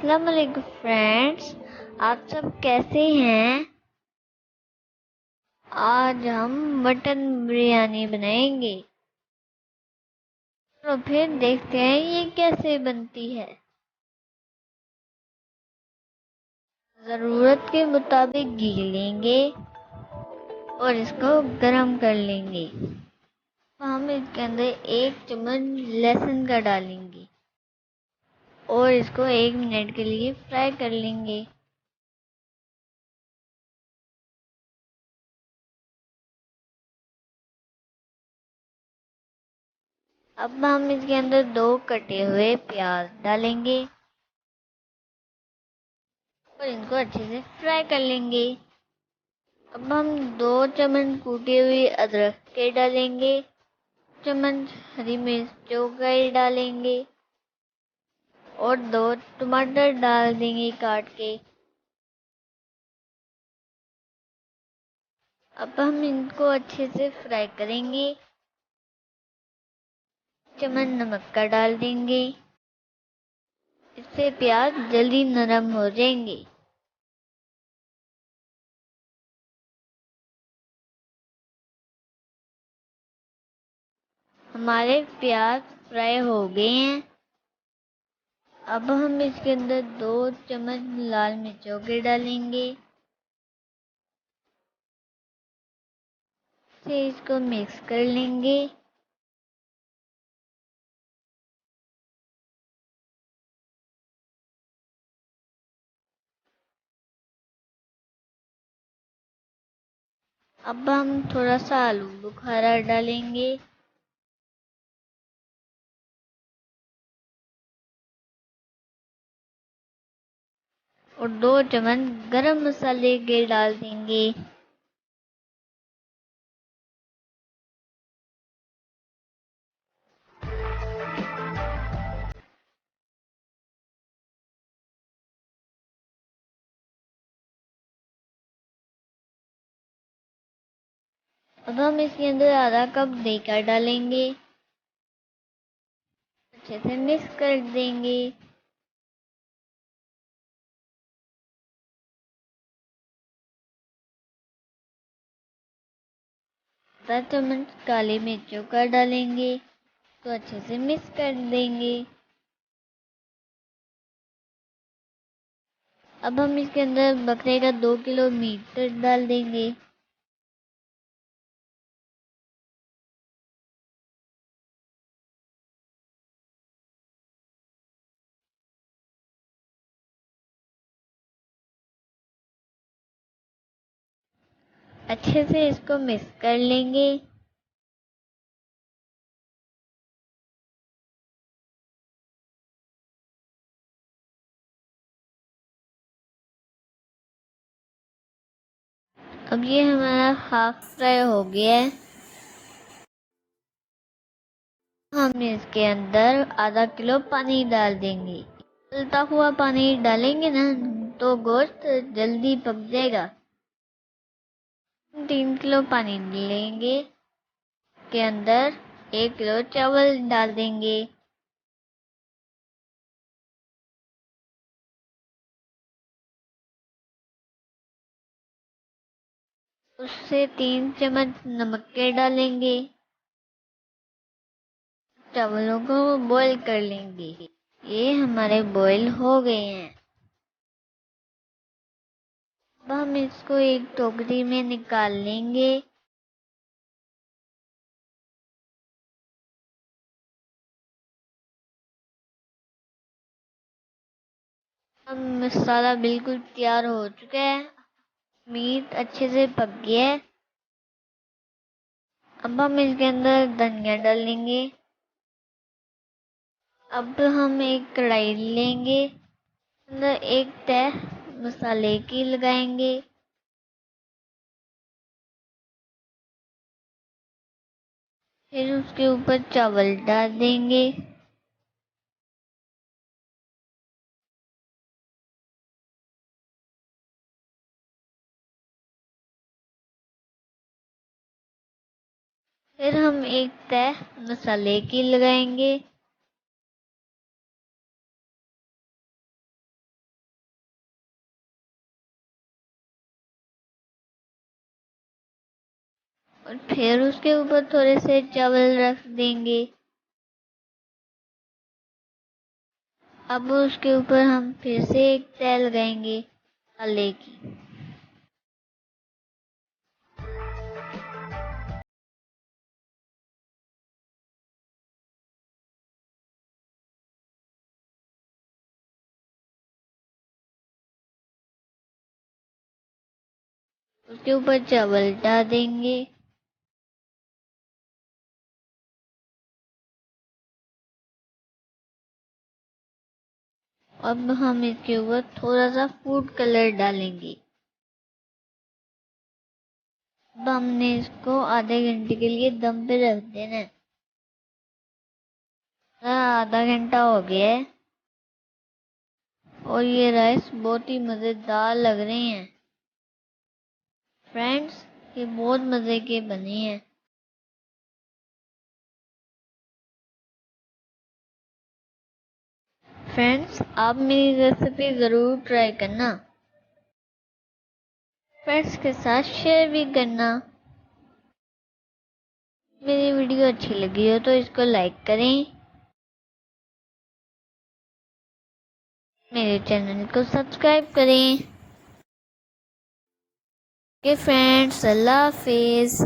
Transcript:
अस्सलाम वालेकुम फ्रेंड्स। आप सब कैसे हैं? आज हम मटन बिरयानी बनाएंगे। तो फिर देखते हैं ये कैसे बनती है। ज़रूरत के मुताबिक घी लेंगे और इसको गरम कर लेंगे। हम इसके अंदर 1 चम्मच लहसुन का डालेंगे और इसको 1 मिनट के लिए फ्राई कर लेंगे। अब हम इसके अंदर 2 कटे हुए प्याज डालेंगे और इनको अच्छे से फ्राई कर लेंगे। अब हम 2 चम्मच कूटे हुए अदरक के डालेंगे, चम्मच हरी मिर्चों का डालेंगे और 2 टमाटर डाल देंगे काट के। अब हम इनको अच्छे से फ्राई करेंगे। चम्मच नमक का डाल देंगे, इससे प्याज जल्दी नरम हो जाएंगे। हमारे प्याज फ्राई हो गए हैं। अब हम इसके अंदर 2 चम्मच लाल मिर्चों के डालेंगे, से इसको मिक्स कर लेंगे। अब हम थोड़ा सा आलू बुखारा डालेंगे और 2 चम्मच गरम मसाले के डाल देंगे। अब हम इसके अंदर आधा कप दही का डालेंगे, अच्छे से मिक्स कर देंगे। आधा चम्मच काली मिर्चों का डालेंगे तो अच्छे से मिक्स कर देंगे। अब हम इसके अंदर बकरे का 2 किलो मीट डाल देंगे। अच्छे से इसको मिक्स कर लेंगे। अब ये हमारा हाफ फ्राई हो गया है। हम इसके अंदर आधा किलो पानी डाल देंगे। उबलता हुआ पानी डालेंगे ना तो गोश्त जल्दी पक जाएगा। 3 किलो पानी लेंगे, के अंदर 1 किलो चावल डाल देंगे। उससे 3 चम्मच नमक के डालेंगे। चावलों को बॉईल कर लेंगे। ये हमारे बॉईल हो गए हैं। अब हम इसको एक टोकरी में निकाल लेंगे। अब मसाला बिल्कुल तैयार हो चुका है। मीट अच्छे से पक गया है। अब हम इसके अंदर धनिया डालेंगे। अब हम एक कढ़ाई लेंगे, अंदर एक तह मसाले की लगाएंगे। फिर उसके ऊपर चावल डाल देंगे। फिर हम एक तह मसाले की लगाएंगे। और फिर उसके ऊपर थोड़े से चावल रख देंगे। अब उसके ऊपर हम फिर से एक तय लगाएंगे तले की। उसके ऊपर चावल डाल देंगे। अब हम इसके ऊपर थोड़ा सा फूड कलर डालेंगे। अब हमने इसको आधे घंटे के लिए दम पे रख देना है। आधा घंटा हो गया है और ये राइस बहुत ही मज़ेदार लग रहे हैं फ्रेंड्स। ये बहुत मज़े के बने हैं। फ्रेंड्स, आप मेरी रेसिपी ज़रूर ट्राई करना। फ्रेंड्स के साथ शेयर भी करना। मेरी वीडियो अच्छी लगी हो तो इसको लाइक करें। मेरे चैनल को सब्सक्राइब करें। ओके फ्रेंड्स, अल्लाह हाफिज़।